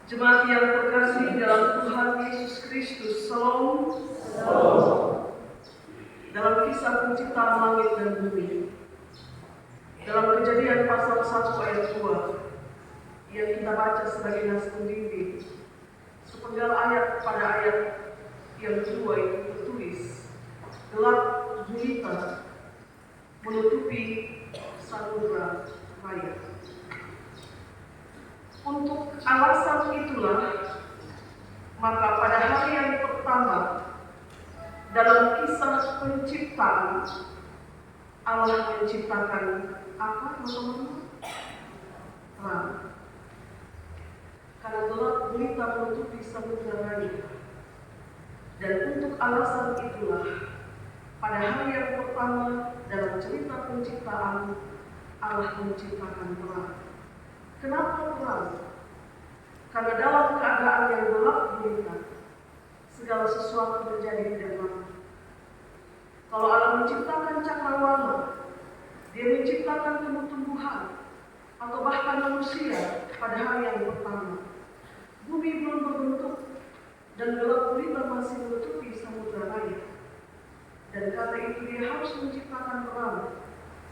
Jemaat yang terkasih dalam Tuhan Yesus Kristus, Salam. Dalam kisah penciptaan langit dan bumi, dalam Kejadian pasal 1 ayat 2 yang kita baca sebagai nas pembimbing, sepenggal ayat pada ayat yang kedua itu tertulis, gelap gulita menutupi samudra raya. Untuk alasan itulah, maka pada hari yang pertama dalam kisah penciptaan, Allah menciptakan apa, teman-teman? Terang. Karena gelap gulita menutupi samudra raya. Dan untuk alasan itulah, pada hari yang pertama dalam cerita penciptaan, Allah menciptakan terang. Kenapa terang? Karena dalam keadaan yang gelap gulita, segala sesuatu terjadi tidak terang. Kalau Allah menciptakan cakrawala, Dia menciptakan tumbuh-tumbuhan atau bahkan manusia pada hari yang pertama, bumi belum berbentuk dan gelap gulita masih menutupi samudra raya. Dan karena itu Dia harus menciptakan terang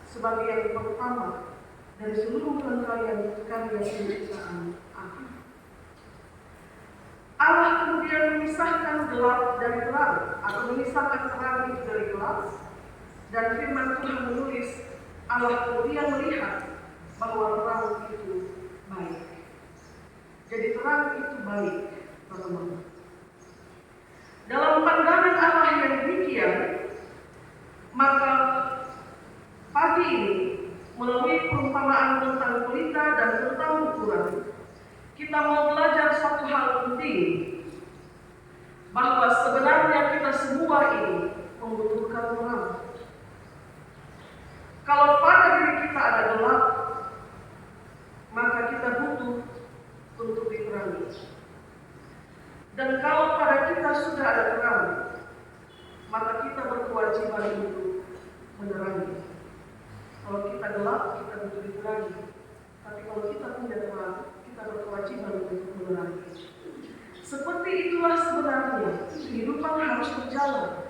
sebagai yang pertama dari seluruh rangkaian karya penciptaan Allah. Allah kemudian memisahkan gelap dari terang, atau memisahkan terang itu dari gelap, dan firman Tuhan menulis, Allah kemudian melihat bahwa terang itu baik. Jadi terang itu baik, teman-teman. Dalam pandangan Allah yang demikian, maka pagi ini melalui perumpamaan tentang pelita dan tentang ukuran, kita mau belajar satu hal penting, bahwa sebenarnya kita semua ini membutuhkan terang. Kalau pada diri kita ada gelap, maka kita butuh untuk diterangi. Dan kalau pada kita sudah ada terang, maka kita berkewajiban untuk menerangi. Kalau kita gelap, kita butuh diterangi. Tapi kalau kita punya terang, kita berkewajiban untuk menerangi. Seperti itulah sebenarnya kehidupan harus berjalan.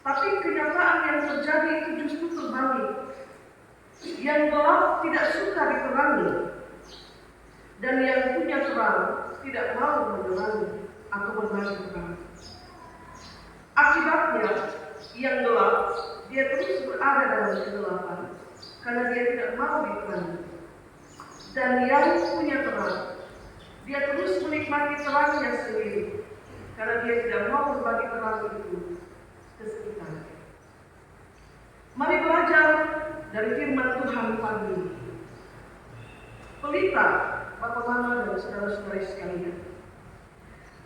Tapi kenyataan yang terjadi itu justru terbalik. Yang gelap tidak suka diterangi, dan yang punya terang tidak mau menerangi atau berbagi terang. Akibatnya, yang gelap dia terus berada dalam kegelapan karena dia tidak mau diterangi. Dan yang punya terang, dia terus menikmati terangnya sendiri karena dia tidak mau berbagi terang itu ke sekitarnya. Mari belajar dari firman Tuhan pagi ini. Pelita, Bapak Mama dan saudara-saudari sekalian,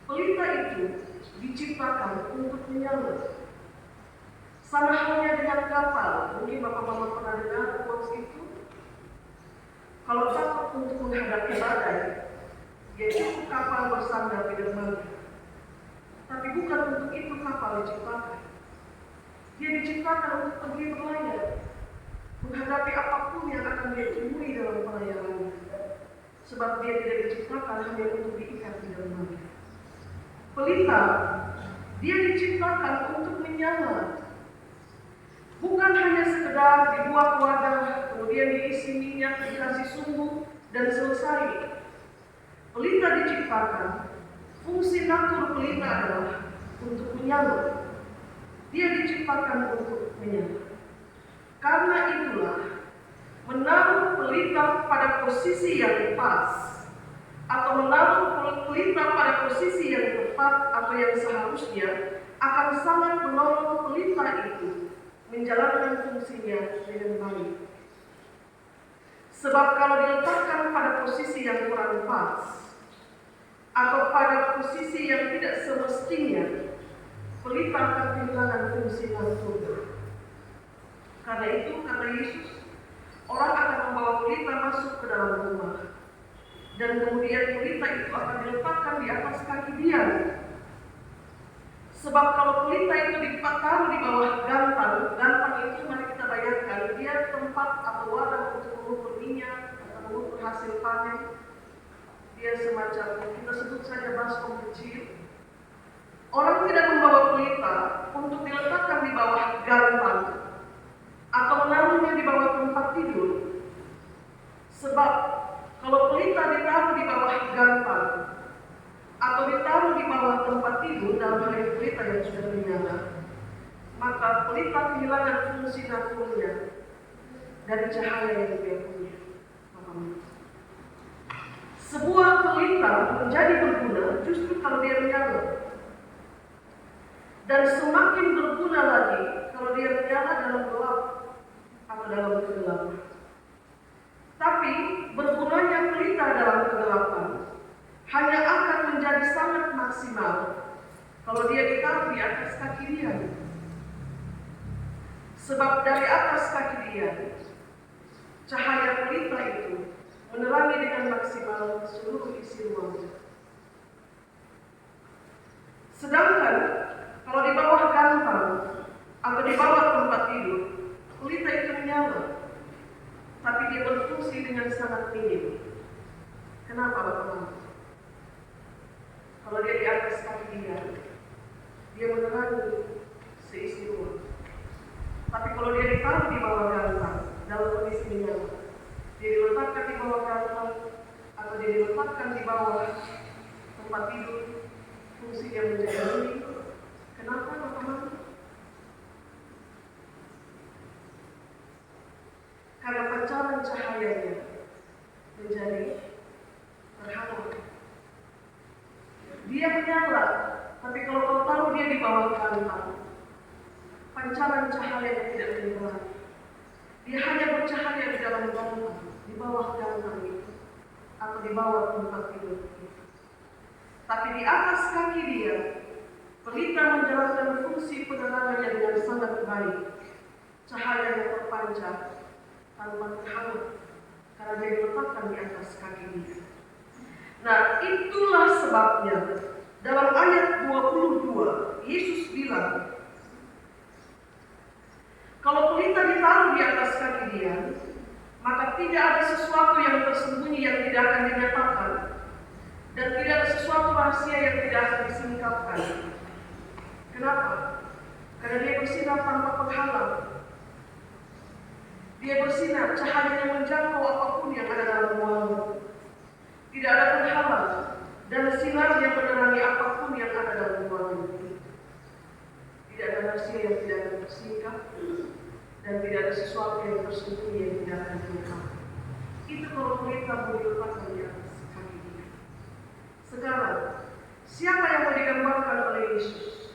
pelita itu diciptakan untuk menyala. Sama halnya dengan kapal, mungkin Bapak Mama pernah dengar quotes itu. Kalau takut untuk menghadapi badai, ya cukup kapal bersandar di dermaga. Tapi bukan untuk itu kapal diciptakan. Dia diciptakan untuk pergi berlayar, menghadapi apapun yang akan dia temui dalam pelayarannya. Sebab dia tidak diciptakan hanya untuk diikat di dermaga. Pelita, dia diciptakan untuk menyala. Bukan hanya sekedar dibuat wadah, kemudian diisi minyak, dikasih sumbu, dan selesai. Pelita diciptakan, fungsi natur pelita adalah untuk menyala. Dia diciptakan untuk menyala. Karena itulah, menaruh pelita pada posisi yang pas, atau menaruh pelita pada posisi yang tepat atau yang seharusnya, akan sangat menolong pelita itu menjalankan fungsinya dengan baik. Sebab kalau diletakkan pada posisi yang kurang pas, atau pada posisi yang tidak semestinya, pelita akan kehilangan fungsi naturnya. Karena itu, kata Yesus, orang akan membawa pelita masuk ke dalam rumah, dan kemudian pelita itu akan diletakkan di atas kaki dia. Sebab kalau pelita itu ditaruh di bawah gantang itu mari kita bayangkan, dia tempat atau wadah untuk mengukur minyak atau mengukur hasil panen. Dia semacam, kita sebut saja baskom kecil. Orang tidak membawa pelita untuk diletakkan di bawah gantang atau menaruhnya di bawah tempat tidur. Sebab kalau pelita ditaruh di bawah gantang atau ditaruh di bawah tempat tidur, dalam hal ini pelita yang sudah menyala, maka pelita kehilangan fungsi naturalnya dari cahaya yang dia punya. Sebuah pelita menjadi berguna justru kalau dia menyala, dan semakin berguna lagi kalau dia menyala dalam gelap atau dalam kegelapan. Tapi bergunanya pelita dalam kegelapan hanya akan menjadi sangat maksimal kalau dia ditaruh di atas kaki dia. Sebab dari atas kaki dia, cahaya pelita itu menerangi dengan maksimal seluruh isi ruangan. Sedangkan kalau di bawah gantang atau di bawah tempat tidur, pelita itu menyala, tapi dia berfungsi dengan sangat minim. Kenapa, Bapak-Bapak? Kalau dia di atas kaki dia menerangi seisi ruang. Tapi kalau dia ditaruh di bawah gantang dalam kondisi menyala, dia diletakkan di bawah gantang atau dia diletakkan di bawah tempat tidur, fungsinya menjadi minim. Kenapa, Bapak-Bapak? Karena pancaran cahayanya menjadi terhalang. Dia menyala, tapi kalau kau taruh dia di bawah gantang, pancaran cahayanya tidak menyala. Dia hanya bercahaya di dalam gantang, di bawah gantang itu, atau di bawah tempat tidur itu. Tapi di atas kaki dia, pelita menjalankan fungsi penerangannya dengan sangat baik. Cahaya yang terpancar tanpa terhalang, karena dia diletakkan di atas kaki dia. Nah, itulah sebabnya dalam ayat 22 Yesus bilang, kalau pelita ditaruh di atas kaki dia, maka tidak ada sesuatu yang tersembunyi yang tidak akan dinyatakan, dan tidak ada sesuatu rahasia yang tidak akan disingkapkan. Kenapa? Karena dia bersinar tanpa penghalang. Dia bersinar, cahayanya menjangkau apapun yang ada dalam ruangan. Tidak ada penghalang, dan sinar yang menerangi apapun yang ada dalam ruangan itu. Tidak ada rahasia yang tidak akan tersingkap, dan tidak ada sesuatu yang tersembunyi yang tidak akan diungkap. Itu kalau pelita mau diletakkan di atas kaki dia. Sekarang, siapa yang mau digambarkan oleh Yesus?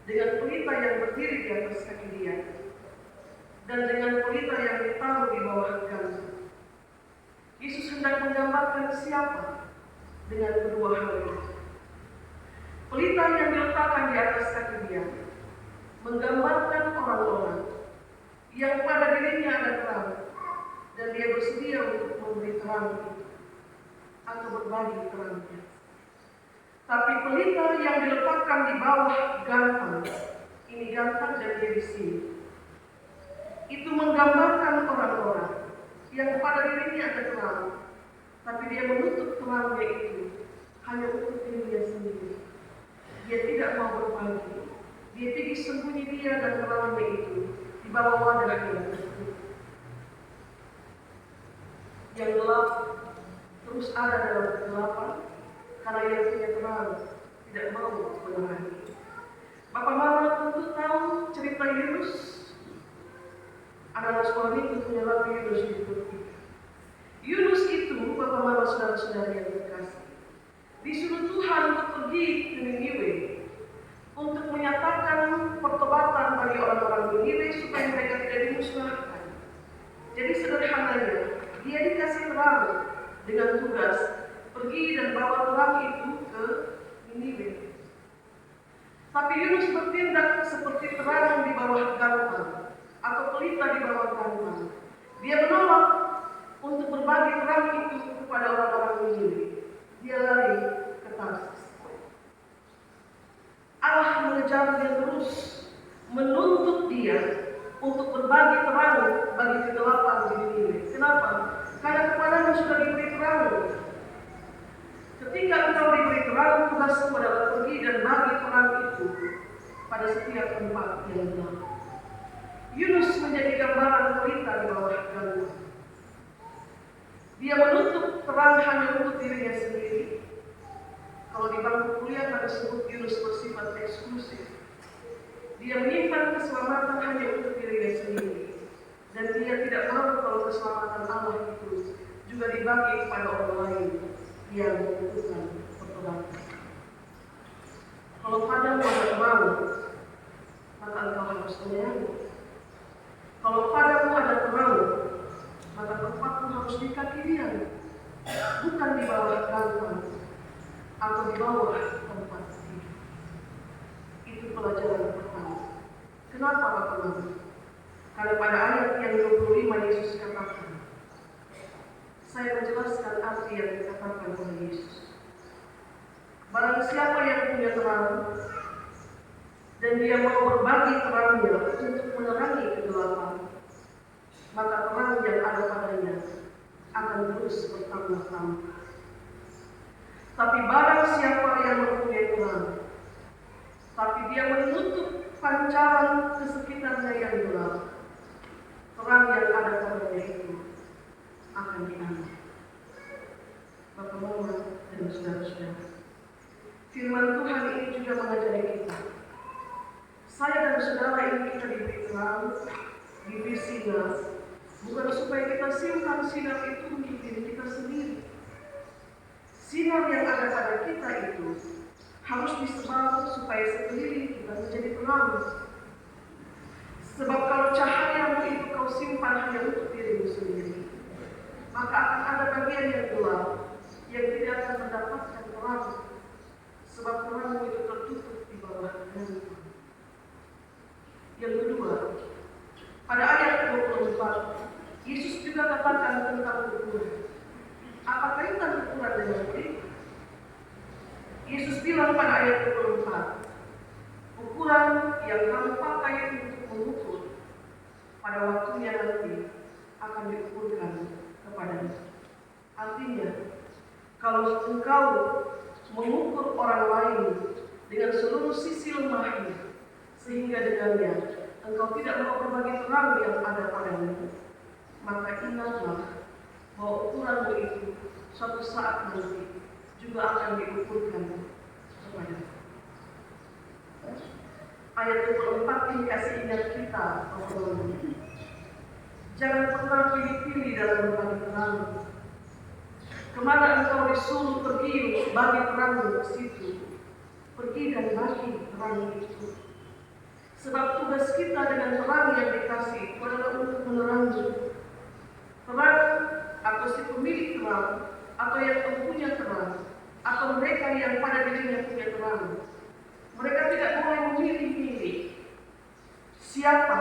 Dengan pelita yang berdiri di atas kaki dia, dan dengan pelita yang ditaruh di bawah gantang. Yesus hendak menggambarkan siapa dengan kedua hal itu. Pelita yang diletakkan di atas kaki dia menggambarkan orang-orang yang pada dirinya ada terang, dan dia bersedia untuk memberi terang itu atau berbagi terangnya. Tapi pelita yang diletakkan di bawah gantang, ini gantang dan dia di sini, itu menggambarkan orang-orang yang pada dirinya ada terang, tapi dia menutup terangnya itu hanya untuk dirinya sendiri. Dia tidak mau berbagi. Dia pergi sembunyi dia dan terangnya itu di bawah wadah dia tersebut. Yang gelap terus ada dalam kegelapan, karena yang punya terang tidak mau menerangi. Bapak Mama tentu tahu cerita Yunus. Anak sekolah ini punya lagu Yunus di Turki. Yunus itu, Bapak Mama saudara-saudara yang terkasih, disuruh Tuhan untuk pergi ke Niniwe untuk menyatakan pertobatan bagi orang-orang Niniwe supaya mereka tidak dimusnahkan. Jadi sederhananya, dia dikasih terang dengan tugas pergi dan bawa terang itu ke Niniwe. Tapi Yunus bertindak seperti terang di bawah gantang atau pelita di bawah gantang. Dia menolak untuk berbagi terang itu kepada orang-orang Niniwe. Dia lari ke Tarsis. Allah mengejar dia terus, menuntut dia untuk berbagi terang bagi kegelapan di Niniwe. Kenapa? Karena kepadanya sudah diberi terang. Ketika engkau diberi terang, tugasmu adalah pergi dan bagi terang itu pada setiap tempat yang gelap. Yunus menjadi gambaran pelita di bawah gangguan. Dia menutup terang hanya untuk dirinya sendiri. Kalau di bangku kuliah kami sebut Yunus bersifat eksklusif. Dia menyimpan keselamatan hanya untuk dirinya sendiri. Dan dia tidak mau kalau keselamatan Allah itu juga dibagi kepada orang lain yang membutuhkan pertolongan. Kalau padamu ada terang, maka engkau harus menyambut. Kalau padamu ada terang, maka tempatmu harus di kaki dia, bukan di bawah rantan atau di bawah tempat tidur. Itu pelajaran pertama. Kenapa Bapak? Karena pada ayat yang 25 Yesus katakan, saya menjelaskan arti yang dikatakan oleh Yesus. Barang siapa yang punya terang dan dia mau berbagi terangnya untuk menerangi kegelapan, maka terang yang ada padanya akan terus bertambah-tambah. Tapi barang siapa yang mempunyai terang, tapi dia menutup pancaran ke sekitarnya yang gelap, terang yang ada padanya itu akan diambil. Bapak Mama dan saudara-saudara, firman Tuhan ini juga mengajari kita. Saya dan saudara ini kita diberi terang, diberi sinar, bukan supaya kita simpan sinar itu untuk diri kita sendiri. Sinar yang ada pada kita itu harus disebar supaya sekeliling kita menjadi terang. Sebab kalau cahayamu itu kau simpan hanya untuk dirimu sendiri, maka akan ada bagian yang gelap yang tidak akan mendapatkan terang. Sebab terangmu itu tertutup di bawah gangguan. Yang kedua, pada ayat 24, Yesus juga katakan tentang ukuran. Apa kaitan ukuran dengan pelita? Yesus bilang pada ayat 24, ukuran yang kamu pakai untuk mengukur pada waktunya nanti akan diukurkan kepadamu. Artinya, kalau engkau mengukur orang lain dengan seluruh sisi lemahnya, sehingga dengannya engkau tidak mau berbagi terang yang ada padamu, maka ingatlah bahwa ukuranmu itu suatu saat nanti juga akan diukurkan kepadamu. Ayat 24 ini kasih ingat kita bahwa jangan pernah pilih-pilih dalam berbagi terang. Kemana engkau disuruh pergi bagi terangmu ke situ, pergi dan bagi terang itu. Sebab tugas kita dengan terang yang dikasih itu adalah untuk menerangi. Terang atau si pemilik terang, atau yang mempunyai terang, atau mereka yang pada dirinya punya terang, mereka tidak boleh memilih-milih siapa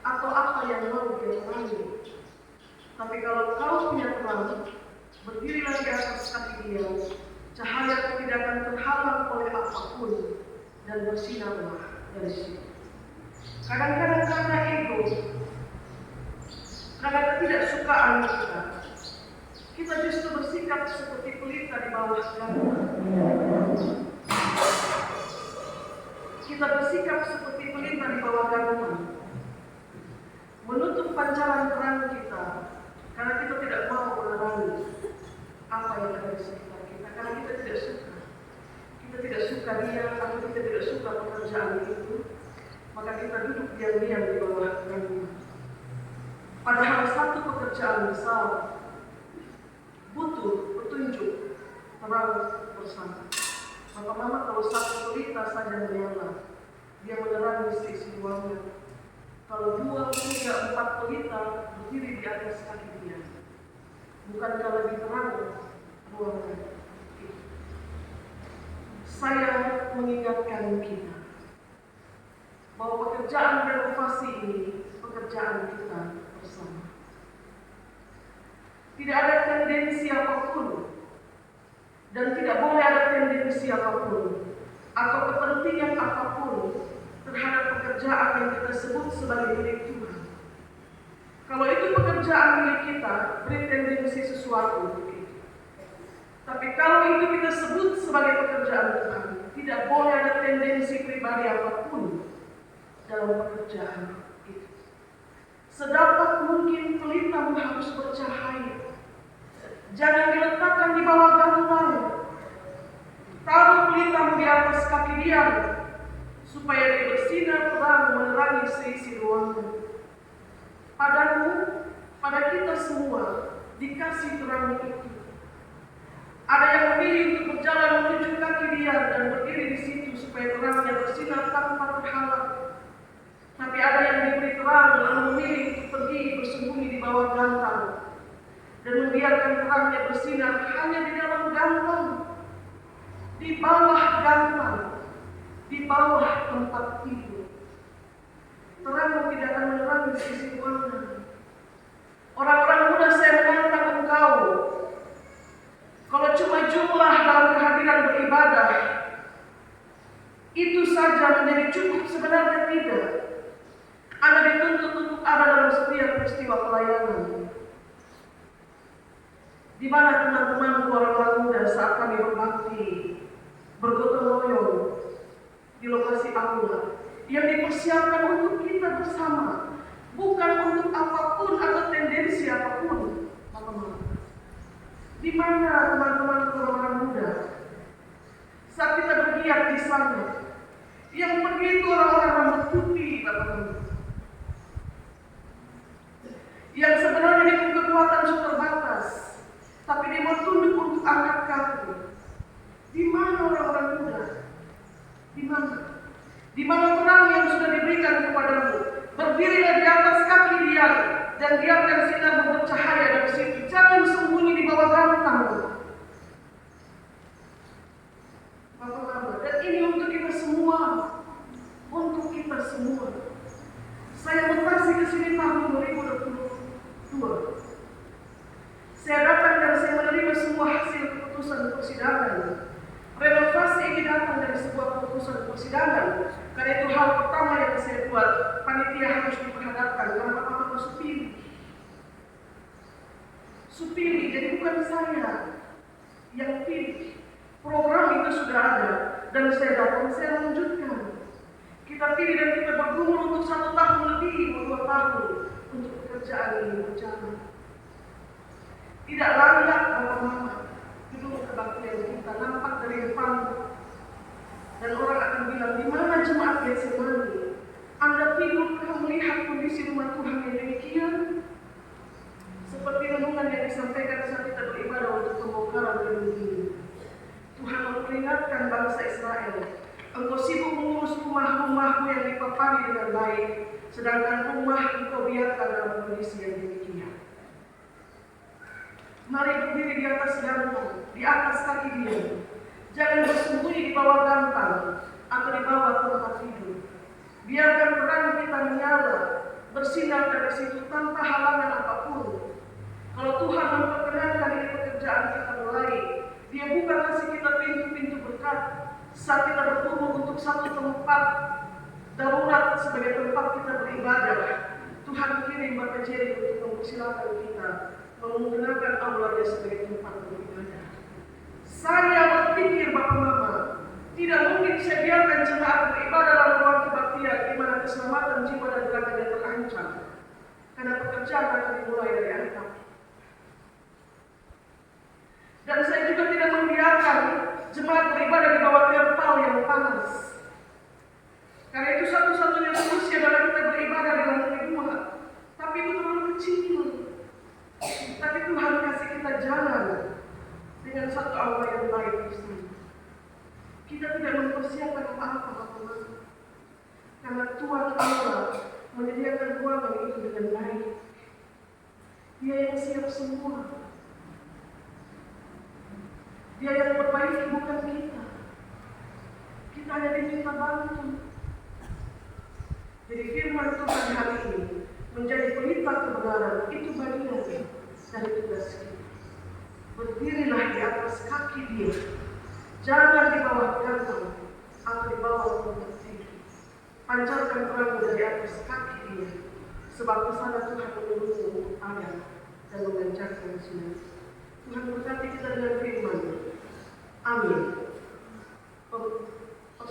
atau apa yang mau dia terangi. Tapi kalau kau punya terang, berdirilah di atas kaki dia, cahaya tidak akan terhalang oleh apapun, dan bersinarlah dari situ. Kadang-kadang karena ego, karena ketidaksukaan kita justru bersikap seperti pelita di bawah gangguan. Kita bersikap seperti pelita di bawah gangguan, menutup pancaran terang kita, karena kita tidak mau menerangi apa yang ada di sekitar kita, karena kita tidak suka. Kita tidak suka dia, atau kita tidak suka pekerjaan itu, maka kita duduk diam-diam di bawah gangguan. Padahal satu pekerjaan besar butuh petunjuk terang bersama. Maka Mama kalau satu pelita saja menyala, dia menerangi sisi ruangan. Kalau 2, 3, 4 pelita berdiri di atas kaki dia, bukankah lebih terang ruangan itu? Saya mengingatkan kita bahwa pekerjaan renovasi ini pekerjaan kita bersama. Tidak ada tendensi apapun dan tidak boleh ada tendensi apapun atau kepentingan apapun terhadap pekerjaan yang kita sebut sebagai milik Tuhan. Kalau itu pekerjaan milik kita, beri tendensi sesuatu untuk itu. Tapi kalau itu kita sebut sebagai pekerjaan Tuhan, tidak boleh ada tendensi pribadi apapun dalam pekerjaan itu. Sedapat mungkin pelitamu harus bercahaya. Jangan diletakkan di bawah gantung. Taruh pelitamu di atas kaki dia, supaya dia bersinar terang menerangi seisi ruangan. Padamu, pada kita semua, dikasih terang itu. Ada yang memilih untuk berjalan menuju kaki dia dan berdiri di situ supaya terangnya bersinar tanpa terhalang. Tapi ada yang diberi terang lalu memilih untuk pergi bersembunyi di bawah gantang dan membiarkan terangnya bersinar hanya di dalam gantang, di bawah gantang, di bawah tempat tidur. Terang tidak akan menerangi sisi ruangan. Orang-orang muda, saya menantang engkau. Kalau cuma jumlah dalam kehadiran beribadah, itu saja menjadi cukup, sebenarnya tidak. Anda dituntut untuk ada dalam setiap peristiwa pelayanan. Di mana teman-teman orang-orang muda saat kami berbakti, bergotong royong di lokasi aula yang dipersiapkan untuk kita bersama, bukan untuk apapun atau tendensi apapun, Bapak-Bapak. Di mana teman-teman orang-orang muda saat kita bergiat di sana, yang pergi itu orang-orang rambut putih, Bapak-Bapak, yang sebenarnya dengan kekuatan terbatas, tapi dia mau tunduk untuk angkat kaki. Di mana orang-orang muda? Di mana? Di mana terang yang sudah diberikan kepadamu? Berdirilah di atas kaki dia dan biarkan sinar bercahaya dari situ. Jangan sembunyi di bawah gantang. Bapak-bapak, dan ini untuk kita semua. Untuk kita semua. Saya mutasi ke sini tahun 2022. Saya datang dan saya menerima semua hasil keputusan persidangan. Renovasi ini datang dari sebuah keputusan persidangan. Karena itu hal pertama yang saya buat, panitia harus diperhadapkan karena Bapak-Bapak supili. Supili, jadi bukan saya yang pilih. Program itu sudah ada dan saya datang, saya lanjutkan. Kita pilih dan kita bergumul untuk 1 tahun lebih, 2 tahun untuk pekerjaan ini berjalan. Tidak layak Bapak-Bapak duduk kebaktian kita nampak dari depan dan orang akan bilang, di mana jemaat Getsemani? Anda tidurkah melihat kondisi rumah Tuhan yang demikian? Seperti renungan yang disampaikan saat kita beribadah untuk pembongkaran gedung ini. Tuhan memperingatkan bangsa Israel, engkau sibuk mengurus rumah-rumahmu yang dipapari dengan baik, sedangkan rumah engkau biarkan dalam kondisi yang demikian. Mari berdiri di atas gantang, di atas kaki dia. Jangan bersembunyi di bawah gantang atau di bawah tempat tidur. Biarkan terang kita menyala, bersinar dari situ tanpa halangan apapun. Kalau Tuhan memperkenankan ini pekerjaan kita mulai, Dia bukan kasih kita pintu-pintu berkat. Saat kita berkumpul untuk satu tempat darurat sebagai tempat kita beribadah, Tuhan kirim Bapak Jerry untuk mempersilakan kita menggunakan aulanya sebagai tempat beribadah. Saya berpikir Bapak-Bapak, tidak mungkin saya biarkan jemaat beribadah dalam ruang kebaktian di mana keselamatan jiwa dan raganya terancam. Karena pekerjaan akan dimulai dari atap. Dan saya juga tidak membiarkan jemaat beribadah di bawah terpal yang panas. Karena itu satu-satunya solusi adalah kita beribadah di lantai 2. Tapi itu terlalu kecil. Tapi Tuhan kasih kita jalan dengan satu aula yang baik di sini. Kita tidak mempersiapkan apa-apa, Bapak-Bapak. Karena Tuhan Allah menyediakan ruangan itu dengan baik. Dia yang siap semua. Dia yang perbaiki, bukan kita. Kita hanya diminta bantu. Jadi firman Tuhan hari ini menjadi pelita kebenaran, itu bagian dari tugas kita. Berdirilah di atas kaki dia. Jangan di bawah gantang atau di bawah tempat tidur. Pancarkan terang dari atas kaki dia. Sebab kesana Tuhan menurutmu untuk ada dan mengencarkan sinar. Tuhan berkati kita dengan firman.